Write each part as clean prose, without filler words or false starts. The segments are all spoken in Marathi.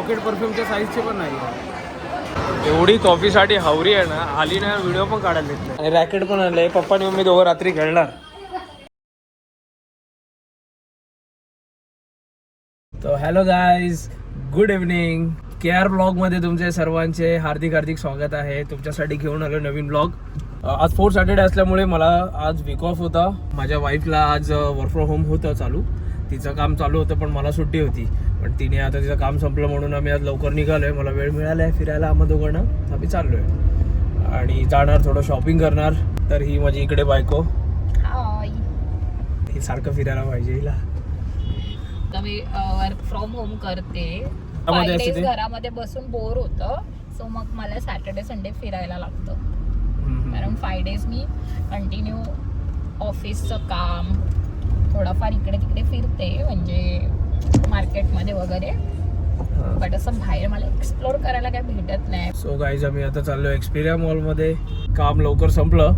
पॉकेट परफ्यूमच्या साईजचे पण नाही. एवढी कॉफीसाठी हावरी आहे ना, आली ना व्हिडिओ पण काढायला देत नाही. आणि रॅकेट पण आणले पप्पानी मम्मी दोघं रात्री खेळणार. तो hello guys, good evening. KR ब्लॉगमध्ये तुमचे सर्वांचे हार्दिक हार्दिक स्वागत आहे. तुमच्यासाठी घेऊन आलो नवीन ब्लॉग. आज 4 सॅटर्डे असल्यामुळे मला आज वीक ऑफ होता. माझ्या वाईफला आज वर्क फ्रॉम होम होतं चालू. तिचं काम चालू होतं पण मला सुट्टी होती. पण तिने आता तिचं काम संपलं म्हणून आम्ही आज लवकर निघालोय. मला वेळ मिळाला आहे फिरायला. आम्हा दोघांना आम्ही चाललोय आणि जाणार थोडं शॉपिंग करणार. तर ही माझी इकडे बायको. ही सारखं फिरायला पाहिजे हिला. मी वर्क फ्रॉम होम करते. 5 days घरामध्ये बसून बोर होतं. सो मग मला सॅटर्डे संडे फिरायला लागतं. कारण 5 days मी कंटिन्यू ऑफिसचं काम थोडंफार इकडे तिकडे फिरते, म्हणजे मार्केटमध्ये वगैरे. बट असं बाहेर मला एक्सप्लोर करायला काय भेटत नाही. सो गाईज आम्ही आता चाललो एक्सपिरिया मॉलमध्ये. काम लवकर संपलं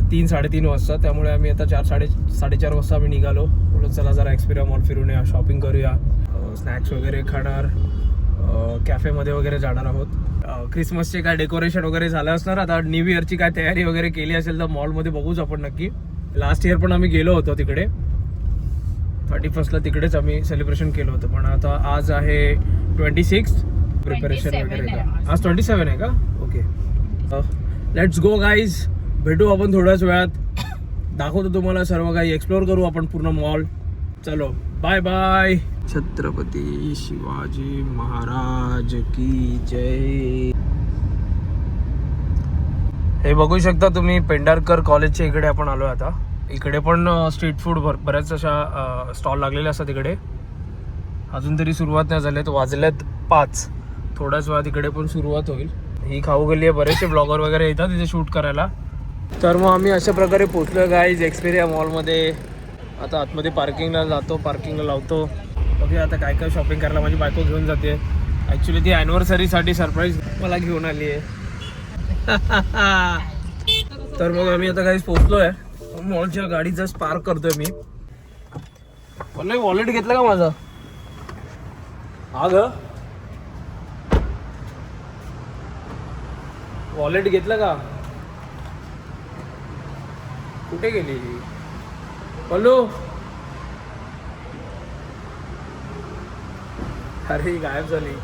3-3:30 वाजता. त्यामुळे आम्ही आता 4-4:30 वाजता आम्ही निघालो. बोलत चला जरा एक्सपिरिया मॉल फिरून या, शॉपिंग करूया, स्नॅक्स वगैरे खाणार, कॅफेमध्ये वगैरे जाणार आहोत. क्रिसमसचे काय डेकोरेशन वगैरे झालं असणार. आता न्यू इयरची काय तयारी वगैरे केली असेल तर मॉलमध्ये बघूच आपण नक्की. लास्ट इयर पण आम्ही गेलो होतो तिकडे. 31st तिकडेच आम्ही सेलिब्रेशन केलं होतं. पण आता आज आहे 26 प्रिपरेशन वगैरे. आज 27 आहे का? Okay, let's go guys. भेटू आपण थोड्याच वेळात. दाखवतो तुम्हाला सर्व काही. एक्सप्लोर करू आपण पूर्ण मॉल. चलो बाय बाय. छत्रपती शिवाजी महाराज की जय. हे बघू शकता तुम्ही पेंढारकर कॉलेजच्या इकडे आपण आलो आता. इकडे पण स्ट्रीट फूड बऱ्याच अशा स्टॉल लागलेले असतात इकडे. अजून तरी सुरुवात नाही झाली. वाजल्यात 5. थोड्याच वेळात इकडे पण सुरुवात होईल. ही खाऊ गल्ली आहे. बरेचसे ब्लॉगर वगैरे येतात तिथे शूट करायला. तर मग आम्ही अशा प्रकारे पोचलो गाईज एक्सपिरिया मॉलमध्ये. आता आतमध्ये पार्किंगला जातो, पार्किंगला लावतो. ओके, आता काय काय शॉपिंग करायला माझी बायको घेऊन जाते. ॲक्च्युली ती ॲनिव्हर्सरीसाठी सरप्राईज मला घेऊन आली आहे. तर मग आम्ही आता गाईज पोचलो आहे. मॉलच्या गाडी जस्ट पार्क करतोय मी. मला वॉलेट घेतलं का माझं? हा ग, वॉलेट घेतलं का? कुठे गेली पल्लू? अरे गायब झाली.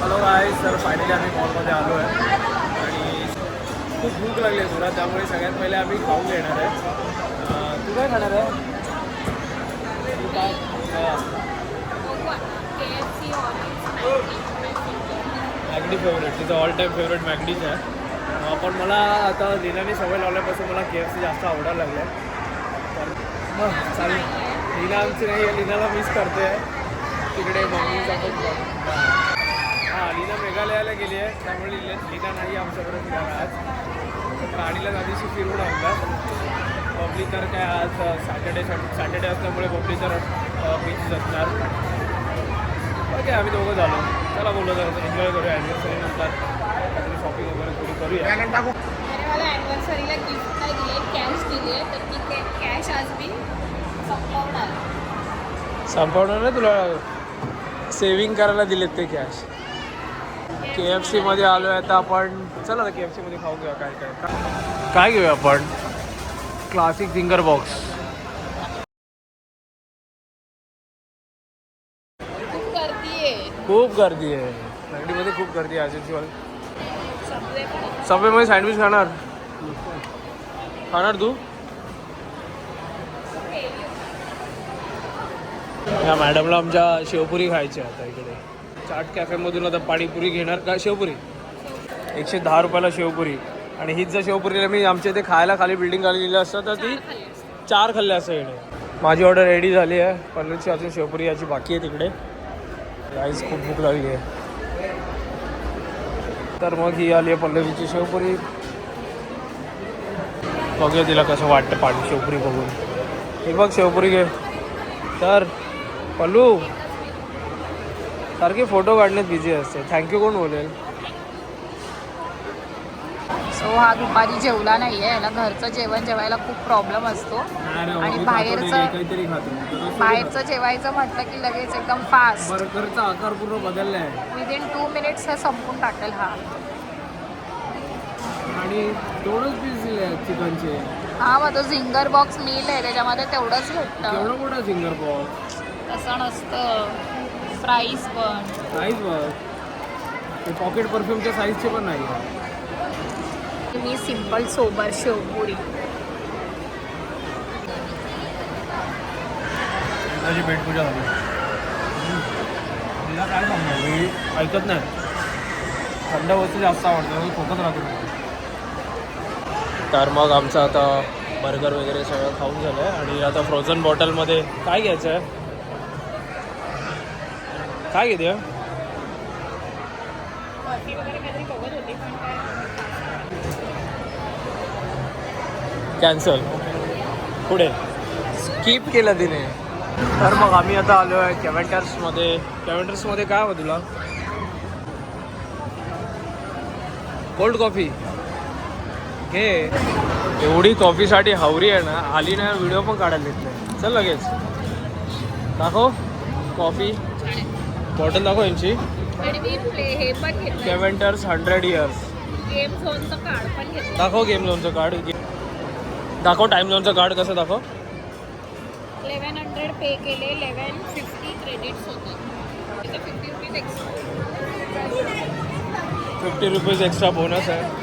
हॅलो गाईज, तर फायनली आम्ही मॉलमध्ये आलो आहे आणि खूप भूक लागली आहे तुला. त्यामुळे सगळ्यात पहिले आम्ही खाऊन घेणार आहे. तू काय खाणार आहे? तू काय? मॅगडी फेवरेट. तिचं ऑल टाईम फेवरेट मॅगडीच आहे. पण मला आता लीनाने सवय लावल्यापासून मला KFC जास्त आवडायला लागलं आहे. तर मग चालेल. लीना आमची नाही आहे, लीनाला मिस करते तिकडे मम्मीचा पण. हां, लीना मेघालयाला गेली आहे. त्यामुळे लीना नाही आमच्याबरोबर फिरायला आज. गाडीला आधीशी फिरून आणलं. पब्लिक तर काय आज सॅटर्डे असल्यामुळे पब्लिक तर बीच असणार. ओके, आम्ही दोघं झालो. चला बोललो तर एन्जॉय करूया. ॲनिव्हर्सरीनंतर काहीतरी शॉपिंग वगैरे थोडी करूया. मला ॲनिव्हर्सरीला गिफ्ट नाही दिली, कॅश दिली आहे. तर ती कॅश आज मी संपवणार ना. तुला सेविंग करायला दिलेत ते कॅश. KFC मध्ये आलो आहे आता आपण. चला ना KFC मध्ये खाऊ घेऊया. काय घेऊया आपण? Classic finger box. खूप गर्दी आहे मॅगडीमध्ये. खूप गर्दी आहे ॲज. सबवेमध्ये सँडविच खाणार तू? या मॅडमला आमच्या शेवपुरी खायची आता इकडे. चाट कॅफेमधून आता पाणीपुरी घेणार का? शेवपुरी 110 रुपयाला शेवपुरी. आणि हीच जर शेवपुरीला मी आमच्या इथे खायला खाली बिल्डिंग खाली लिहिलं असतं तर ती 4 खाल्ले असं इकडे. माझी ऑर्डर रेडी झाली आहे. पल्लूची अजून शेवपुरी याची बाकी आहे तिकडे. राईस खूप भूक लागली आहे. तर मग ही आली आहे पल्लवीची शेवपुरी. बघूया तिला कसं वाटतं पाणी शेवपुरी बघून. हे बघ शेवपुरी घे. तर पल्लू सारखी फोटो काढण्यात बिझी असते. थँक्यू कोण बोलेल? सो हा दुपारी जेवला नाहीये, याला घरचं जेवण जेवायला खूप प्रॉब्लेम असतो आणि बाहेरचं जेवायचं म्हटलं की लगेच एकदम फास्ट बर्गरचा आकार पूर्ण बदललाय. विदिन 2 मिनिट्स हे संपून टाकेल हा. आणि दोनच पीस दिले आहेत चिकनचे. हा मग तो झिंगर बॉक्स मील आहे त्याच्यामध्ये तेवढंच भेटतं. एवढा मोठा झिंगर बॉक्स तसं नसतं. फ्राईज पण साईज बघ, ते पॉकेट परफ्यूमच्या साईजचे पण नाही. मी सिंपल सोबर शेवपुरी. माझी पेटपूजा झाली. तिला काय सांगणार, मी ऐकत नाही. थंड वस्तू जास्त आवडतं, खोकत राहतो. तर मग आमचं आता बर्गर वगैरे सगळं खाऊन झालं आहे आणि आता फ्रोझन बॉटलमध्ये काय घ्यायचं आहे? काय घेते? कॅन्सल. पुढे स्किप केलं तिने. तर मग आम्ही आता आलो आहे कॅव्हेंटर्समध्ये. कॅव्हेंटर्समध्ये काय हवं तुला? कोल्ड कॉफी घे. एवढी कॉफीसाठी हावरी आहे ना, आली ना व्हिडिओ पण काढायला देत नाही. चल लगेच दाखव कॉफी बॉटल, दाखव यांची. हे पण घेतलं कॅव्हेंटर्स 100 इयर्स. गेम झोनचं कार्ड पण घेतलं. दाखव गेम झोनचं कार्ड. दाखव टाइम झोनचं कार्ड कसं दाखव. 1100 पे केले, 1150 क्रेडिट्स होतात. 50 rupees extra. 50 rupees extra bonus आहे.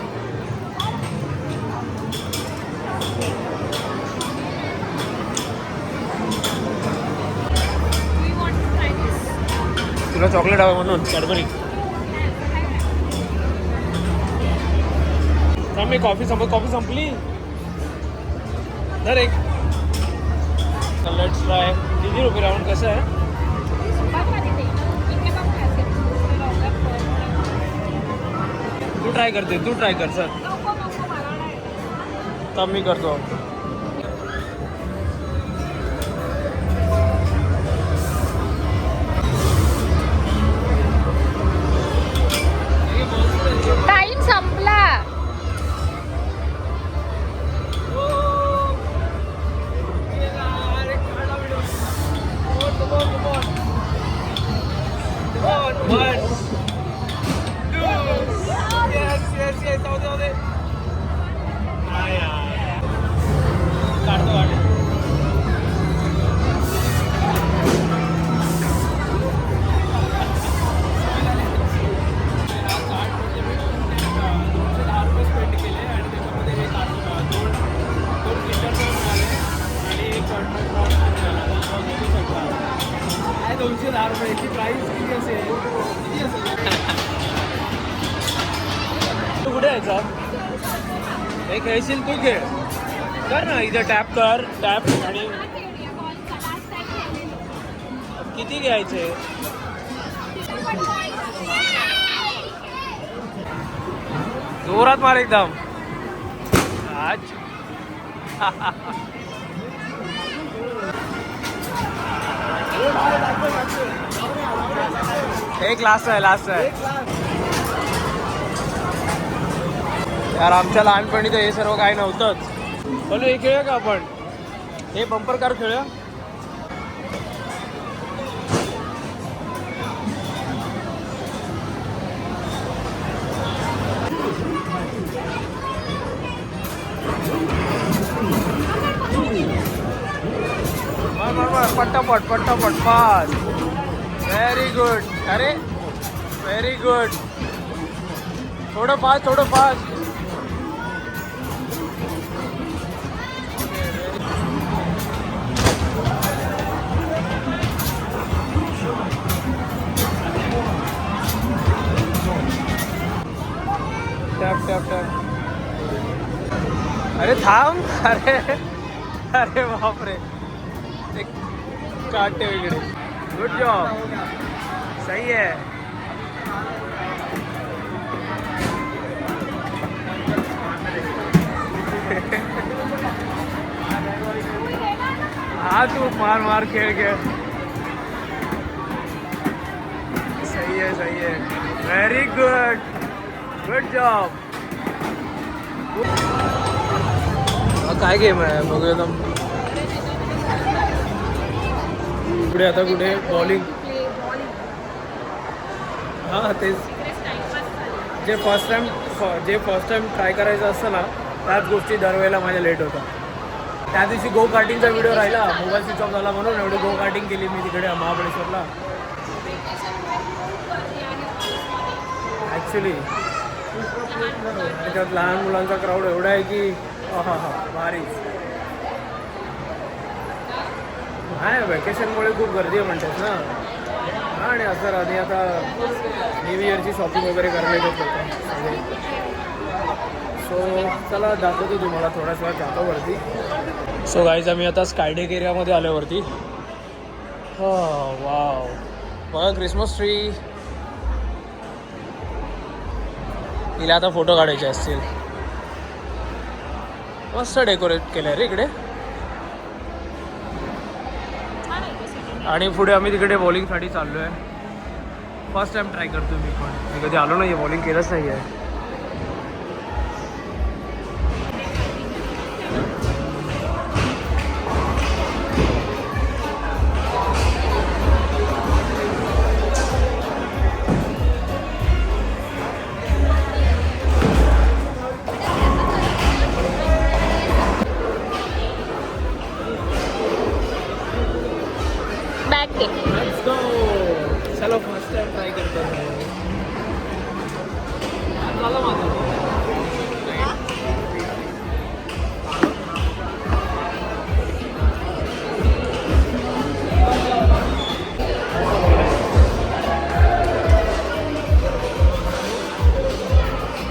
तुला चॉकलेट हवं म्हणून कॅडबरी. मी कॉफी संपली. तर एक लेट्स ट्राय. किती रुपये राऊंड कसं आहे? तू ट्राय कर सर. तर मी करतो. टाइम संपला. तू कुठे यायचा? हे खेळशील तू खेळ कर ना. इथं टॅप कर. टॅप. आणि किती घ्यायचे? जोरात मार एकदम. आज एक लास्ट आहे. यार आमच्या लहानपणी तर हे सर्व काही नव्हतंच. बोलो हे खेळूया का आपण? हे बंपर कार खेळूया. पट्टापट फास्ट. Very good. अरे व्हेरी गुड. थोडं फास्ट. टॅप. अरे थांब. अरे बापरे. एक काटे वगैरे. Good job. सही है. हाँ तू मार खेल. सही है. Very good job. काय गेम आहे बघूया आता. पुढे आता कुठे बॉलिंग. हां तेच जे फर्स्ट टाइम ट्राय करायचं असतं ना त्याच गोष्टी दरवेळेला माझ्या लेट होतात. त्या दिवशी गो कार्टिंगचा व्हिडिओ राहिला, मोबाईल स्विच ऑफ झाला म्हणून एवढी गो कार्टिंग केली मी तिकडे महाबळेश्वरला. ॲक्च्युली त्याच्यात लहान मुलांचा क्राऊड एवढा आहे की हा भारी. नाही वॅकेशनमुळे खूप गर्दी आहे म्हणतात ना. हां आणि असं आणि आता न्यू इयरची शॉपिंग वगैरे करायला होतं. सो चला दाखवतो तुम्हाला थोड्याच वेळात जातो वरती. सो गाईज आम्ही आता स्कायडेक एरियामध्ये आलो वरती. हो वाव बघा क्रिसमस ट्री. तिला आता फोटो काढायचे असतील. मस्त डेकोरेट केलं आहे रे इकडे. आणि पुढे आम्ही तिकडे बॉलिंगसाठी चाललो आहे. फर्स्ट टाइम ट्राय करतो मी पण. मी कधी आलो नाही आहे, बॉलिंग केलंच नाही आहे. चलो फर्स्ट टाइम ट्राय करतो. झालं माझं.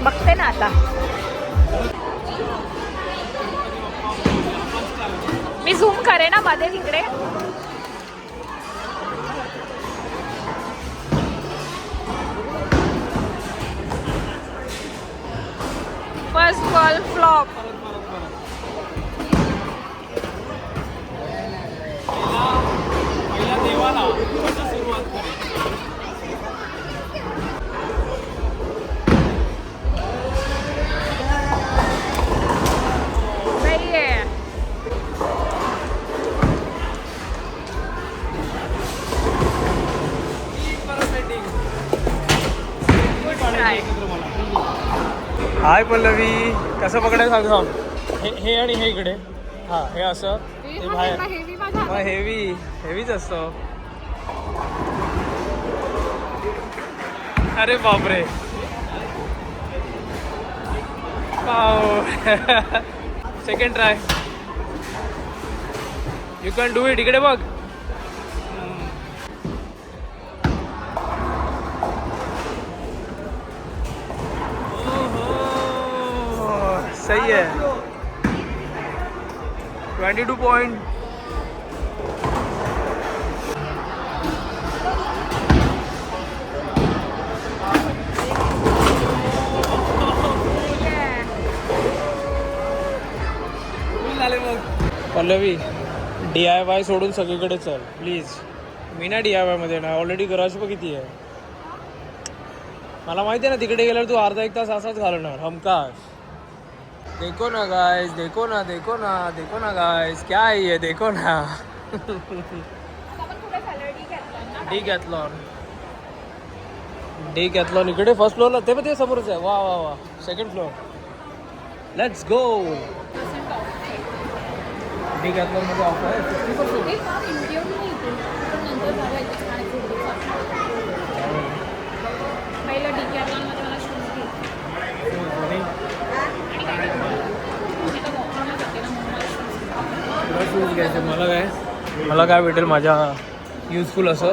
बघते ना आता. मी झूम करे ना मध्ये तिकडे. First ball flop. पहिला देवाला सुरुवात करेल. सही है. हाय पल्लवी, कसं पकडायचं सांग सांग. हे आणि हे इकडे. हां हे असं ते बाहेर. मग हेवीच असतं. अरे बापरे. Second try. You can do it. इकडे बघ. सही है. 22 पॉइंट. पल्लवी DIY सोडून सगळीकडे चल प्लीज. मी ना DIY मध्ये ना ऑलरेडी गराज पण किती आहे मला माहिती आहे ना. तिकडे गेल्यावर तू अर्धा एक तास असाच घालवणार हमखास. देखो ना गाइस, देखो ना गाइस, क्या है ये, देखो ना. डिकॅथलॉन इकडे फर्स्ट फ्लोअरला. ते पण ते समोरच आहे. वा वा वा. Second floor. Let's go. Decathlon मध्ये ऑफर आहे 50%. शूज घ्यायचे. मला काय भेटेल माझ्या युजफुल असं.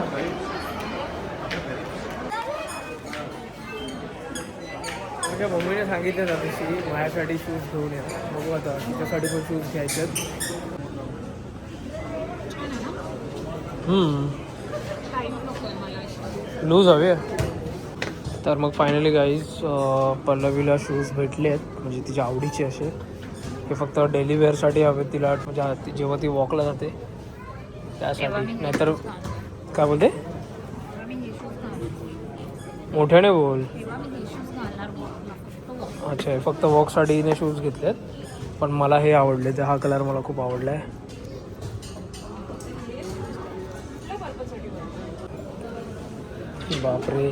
माझ्या मम्मीने सांगितलं त्या दिवशी माझ्यासाठी शूज घेऊन या. बघू आता तिच्यासाठी पण शूज घ्यायचे. लूज हवे. तर मग फायनली गाईज पल्लवीला शूज भेटले आहेत. म्हणजे तिच्या आवडीचे असे. हे फक्त डेली वेअरसाठी हवे तिला. म्हणजे जेव्हा ती वॉकला जाते त्यासाठी. नाहीतर काय बोलते मोठ्याने बोल. अच्छा, हे फक्त वॉकसाठीने शूज घेतलेत, पण मला हे आवडले. ते हा कलर मला खूप आवडला आहे. बापरे,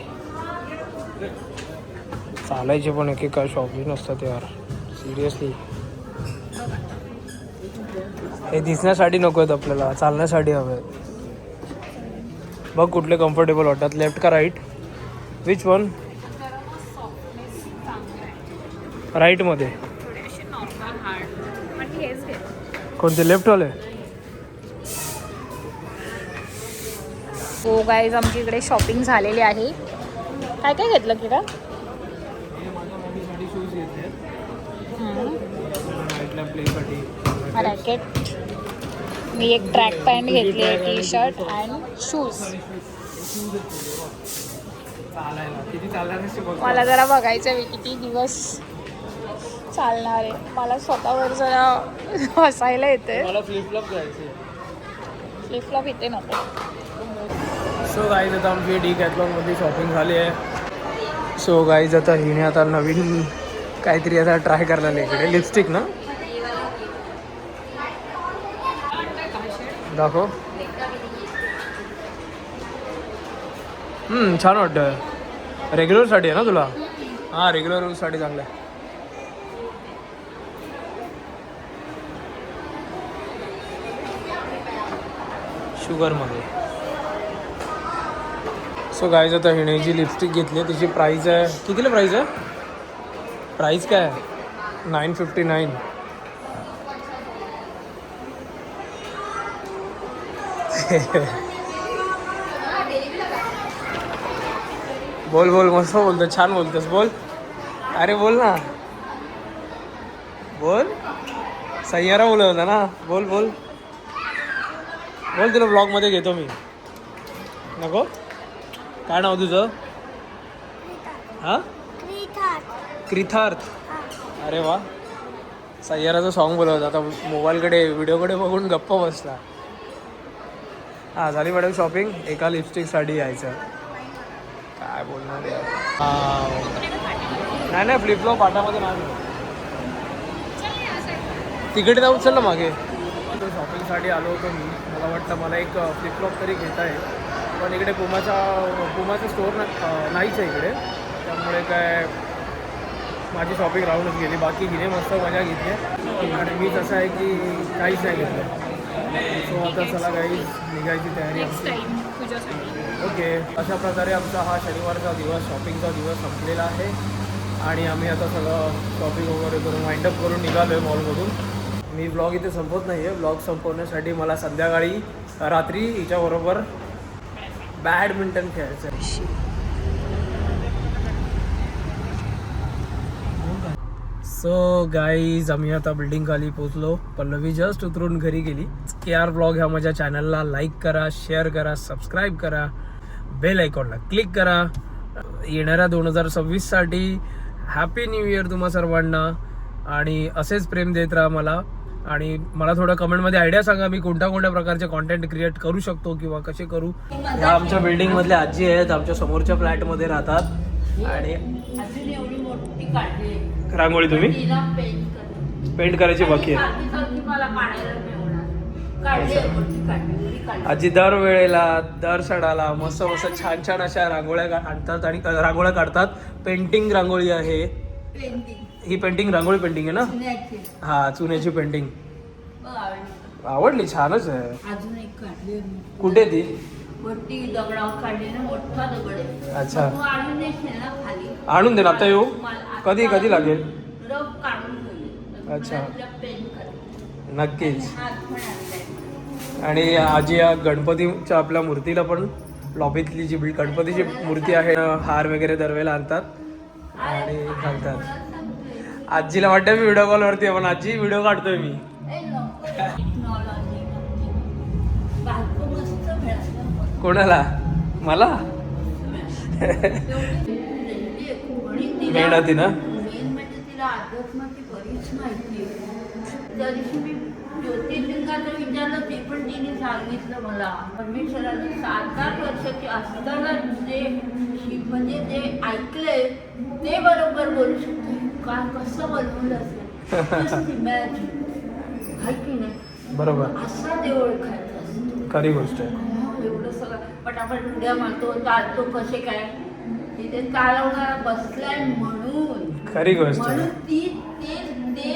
चालायचे पण एक काय शॉपिंग नसतात यार, सिरियसली. हे दिसण्यासाठी नको आहेत आपल्याला, चालण्यासाठी हवे. बघ कुठले कम्फर्टेबल वाटतात, लेफ्ट का राईट? Which one? राईटमध्ये. कोणते, लेफ्टवाले? हो गाईज, आमची इकडे शॉपिंग झालेली आहे. काय काय घेतलं की का? रॅकेट, मी एक ट्रॅक पॅन्ट घेतली आहे, टी शर्ट अँड शूज. मला जरा बघायचं मी किती दिवस चालणार आहे. मला स्वतःवर जरा हसायला येते. मला फ्लिपफ्लॉप जायचे. फ्लिपफ्लॉप इथे नको. सो गाईज, आता आमची डिकॅथलॉनमध्ये शॉपिंग झाली आहे. सो गाईज, आता हिने आता नवीन काहीतरी आता ट्राय करायला इकडे. लिपस्टिक ना, दाखव. छान वाटतं. रेग्युलरसाठी आहे ना तुला? हां, रेग्युलर यूजसाठी चांगलं आहे. शुगरमध्ये. सो गाईज, आता हिने जी लिपस्टिक घेतली आहे तिची प्राईस आहे, कितीला प्राईस आहे? प्राईस काय आहे? 959. बोल बोल, मस्त बोलतो, छान बोलतोस, बोल. अरे बोल ना, बोल. सय्यारा बोलत होता ना, बोल बोल बोल. तुला ब्लॉगमध्ये घेतो मी. नको? काय नाव तुझं? हां, कृतार्थ. अरे वा, सय्याराचं सॉन्ग बोलत होता. आता मोबाईलकडे, व्हिडिओकडे बघून गप्प बसला. हां, झाली मॅडम शॉपिंग. एका लिपस्टिकसाठी यायचं, काय बोलणार यार. नाही नाही, फ्लिपफ्लॉप पाटामध्ये नाही. तिकडे जाऊ, चल ना मागे. शॉपिंगसाठी आलो होतो मी. मला वाटतं मला एक फ्लिपफ्लॉप तरी घेता आहे, पण इकडे पुमाचं स्टोर नाहीच आहे इकडे, त्यामुळे काय माझी शॉपिंग राहूनच गेली. बाकी हिने मस्त मजा घेतली आणि मी तसं आहे की काहीच नाही घेतलं. सो आता चला काही निघायची तयारी असते. ओके, अशा प्रकारे आमचा हा शनिवारचा दिवस, शॉपिंगचा दिवस संपलेला आहे आणि आम्ही आता सगळं शॉपिंग वगैरे करून वाइंडअप करून निघालो आहे मॉलमधून. मी ब्लॉग इथे संपवत नाही आहे. ब्लॉग संपवण्यासाठी मला संध्याकाळी, रात्री हिच्याबरोबर बॅडमिंटन खेळायचं आहे. सो गाईज, आम्ही आता बिल्डिंग खाली पोचलो. पल्लवी जस्ट उतरून घरी गेली. KR ब्लॉग ह्या माझ्या चॅनलला लाईक करा, शेअर करा, सबस्क्राईब करा, बेल आयकॉनला क्लिक करा. येणाऱ्या 2026साठी हॅपी न्यू इयर तुम्हा सर्वांना आणि असेच प्रेम देत राहा मला. आणि मला थोडं कमेंटमध्ये आयडिया सांगा, मी कोणत्या कोणत्या प्रकारचे कॉन्टेंट क्रिएट करू शकतो किंवा कसे करू. ह्या आमच्या बिल्डिंगमधल्या आजी आहेत, आमच्या समोरच्या फ्लॅटमध्ये राहतात. आणि रांगोळी तुम्ही पेंट करायची बाकी आहे. आजी दर वेळेला, दर सणाला मस्त मस्त छान छान अशा रांगोळ्या आणतात आणि रांगोळ्या काढतात. पेंटिंग रांगोळी आहे ही. पेंटिंग रांगोळी पेंटिंग आहे ना? हा, चुन्याची पेंटिंग. आवडली, छानच आहे. अजून एक काढली. कुठे ती? वरती दगडावर काढली ना, मोठा दगड आहे. अच्छा, तू आणून देशील ना खाली? आणून दे ना. आता येऊ? कधी कधी लागेल? रफ काढून ठेवली. अच्छा, पेंट कर नक्कीच. हात पण आणलाय. आणि आजी या गणपतीच्या आपल्या मूर्तीला पण, लॉबीतली जी गणपतीची मूर्ती आहे, हार वगैरे दरवेळेला आणतात आणि घालतात. आजीला वाटतं मी व्हिडिओ कॉलवरती आहे, पण आजी व्हिडिओ काढतोय मी. कोणाला? मला? मेहनती ना. मेन म्हणजे तिला अध्यात्माची बरीच माहिती आहे. त्या दिवशी मी ज्योतिर्लिंगाचं विचारलं, ते पण तिने सांगितलं मला. परमेश्वराने 7-8 वर्षाची असताना जे म्हणजे जे ऐकलंय ते बरोबर बोलू शकते. काय कसं बनवलं असेल इमॅजिन आहे की नाही. बरोबर, असा देव ओळखायचा असतो. खरी गोष्ट आहे. एवढं सगळं पटापट उड्या मारतो, चालतो, कसे काय तिथे चालवणारा बसलाय म्हणून खरी गोष्ट म्हणून आहे. ते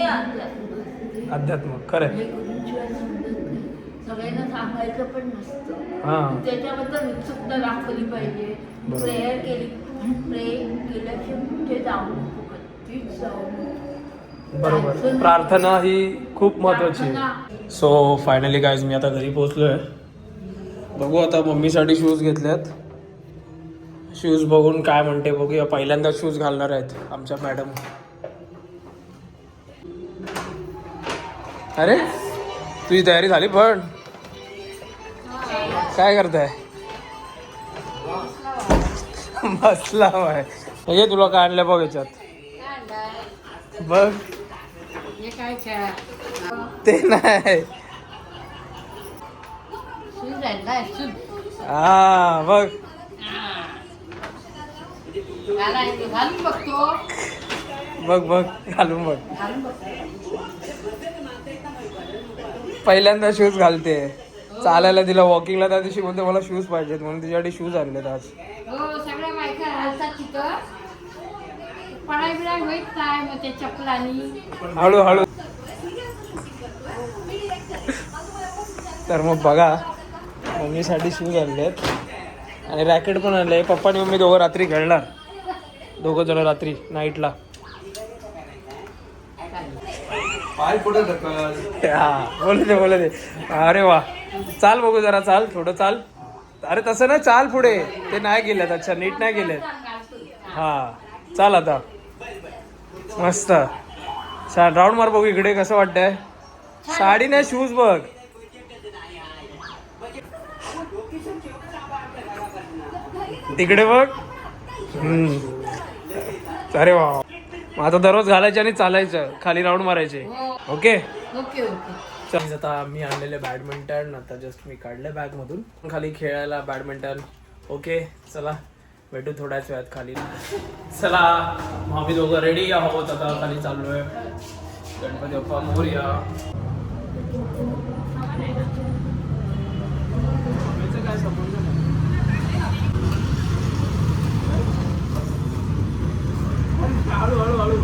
अध्यात्म खरं हे गुरुशिवाय समजत नाही. सगळ्यांना सांगायचं पण नसतं. हां त्याच्याबद्दल उत्सुकता दाखवली पाहिजे. बरोबर. प्रेयर केली, प्रे केल्याशिवाय कुठे जाऊ नको, कधीच जाऊ नको. बरोबर, प्रार्थना ही खूप महत्वाची आहे. सो फायनली गाईज मी आता घरी पोहोचलोय. बघू आता मम्मीसाठी शूज घेतलेत. शूज बघून काय म्हणते बघूया. पहिल्यांदा शूज घालणार आहेत आमच्या मॅडम. अरे तुझी तयारी झाली पण काय करताय? बसला आहे. हे तुला काय आणलं बघ याच्यात. बघ हे काय खेळा ते नाही. शूज आहे ना, शूज हा बघ घालून बघतो, बघ बघ घालून बघ. घालून बघतो. पहिल्यांदा शूज घालते. चालायला तिला वॉकिंगला त्या दिवशी बोलते मला शूज पाहिजेत म्हणून तिच्यासाठी शूज आणलेत आज. हो सगळ्या बायका घालतात तिथं. पडाय बिडाय होईत काय मग त्या चपलानी. हळूहळू. तर मग बघा मम्मीसाठी शूज आणलेत आणि रॅकेट पण आणले. पप्पा आणि मम्मी दोघं रात्री खेळणार. दोघं जण रात्री नाईटला. पाय पुढे ढकल. हा बोलू दे. अरे वा, चाल बघू जरा, चाल थोडं चाल. अरे तसं नाही, चाल पुढे. ते नाही गेलेत. अच्छा नीट नाही गेलेत. हा चाल आता. मस्त छान राऊंड मार बघू इकडे. कसं वाटतंय? साडी नाही शूज बघ. तिकडे बघ. अरे वा, मग आता दररोज घालायचे आणि चालायचं, खाली राऊंड मारायचे. Okay okay okay. चल आता मी आणलेले बॅडमिंटन आता जस्ट मी काढले बॅग मधून. खाली खेळायला बॅडमिंटन. ओके चला भेटू थोड्याच वेळात खाली. चला आम्ही दोघं रेडी आहोत. आता खाली चाललोय. गणपती बाप्पा मोरया. काय संबंध नाही. हळू हळू हळू.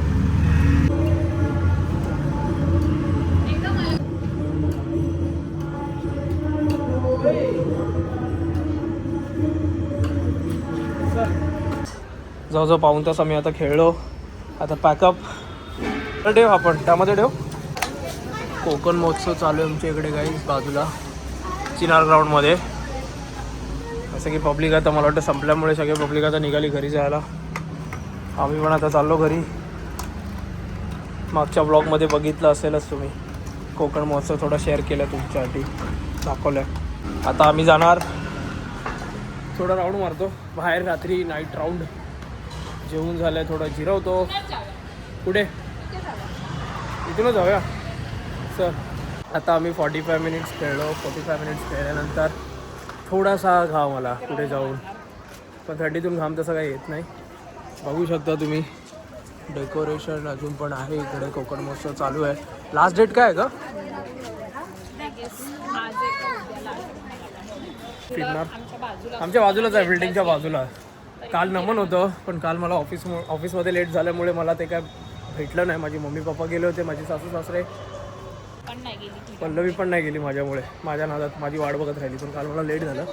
जवळजवळ पाऊण तास आम्ही आता खेळलो. आता पॅकअप ठेव आपण, त्यामध्ये ठेव. कोकण महोत्सव चालू आहे आमच्या इकडे काही बाजूला चिनार ग्राउंडमध्ये. असं की पब्लिक आता मला वाटतं संपल्यामुळे सगळे पब्लिक आता निघाली घरी जायला. आम्ही पण आता चाललो घरी. मागच्या ब्लॉगमध्ये बघितलं असेलच तुम्ही. कोकण महोत्सव थोडा शेअर केला तुमच्यासाठी, दाखवलं. आता आम्ही जाणार, थोडा राऊंड मारतो बाहेर रात्री, नाईट राऊंड. जेवून झालं आहे, थोडं जिरवतो. पुढे इथूनच जाऊया सर. आता आम्ही 45 मिनिट्स खेळलो. 45 मिनिट्स खेळल्यानंतर थोडासा घाम आला पुढे जाऊन, पण थंडीतून घाम तसं काही येत नाही. बघू शकता तुम्ही डेकोरेशन अजून पण आहे इकडे. कोकण महोत्सव चालू आहे. लास्ट डेट काय आहे का? फिरणार आमच्या बाजूलाच आहे, बिल्डिंगच्या बाजूला. काल नमन होतं पण काल मला ऑफिसमध्ये लेट झाल्यामुळे मला ते काय भेटलं नाही. माझी मम्मी पप्पा गेले होते, माझी सासू सासरे. पल्लवी पण नाही गेली माझ्यामुळे, माझ्या नादात माझी वाट बघत राहिली. पण काल मला लेट झालं.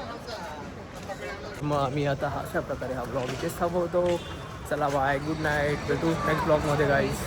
मग आम्ही आता अशा प्रकारे हा ब्लॉग इथेच थांबवतो. चला बाय, गुड नाईट. भेटू नेक्स्ट ब्लॉगमध्ये गाईज.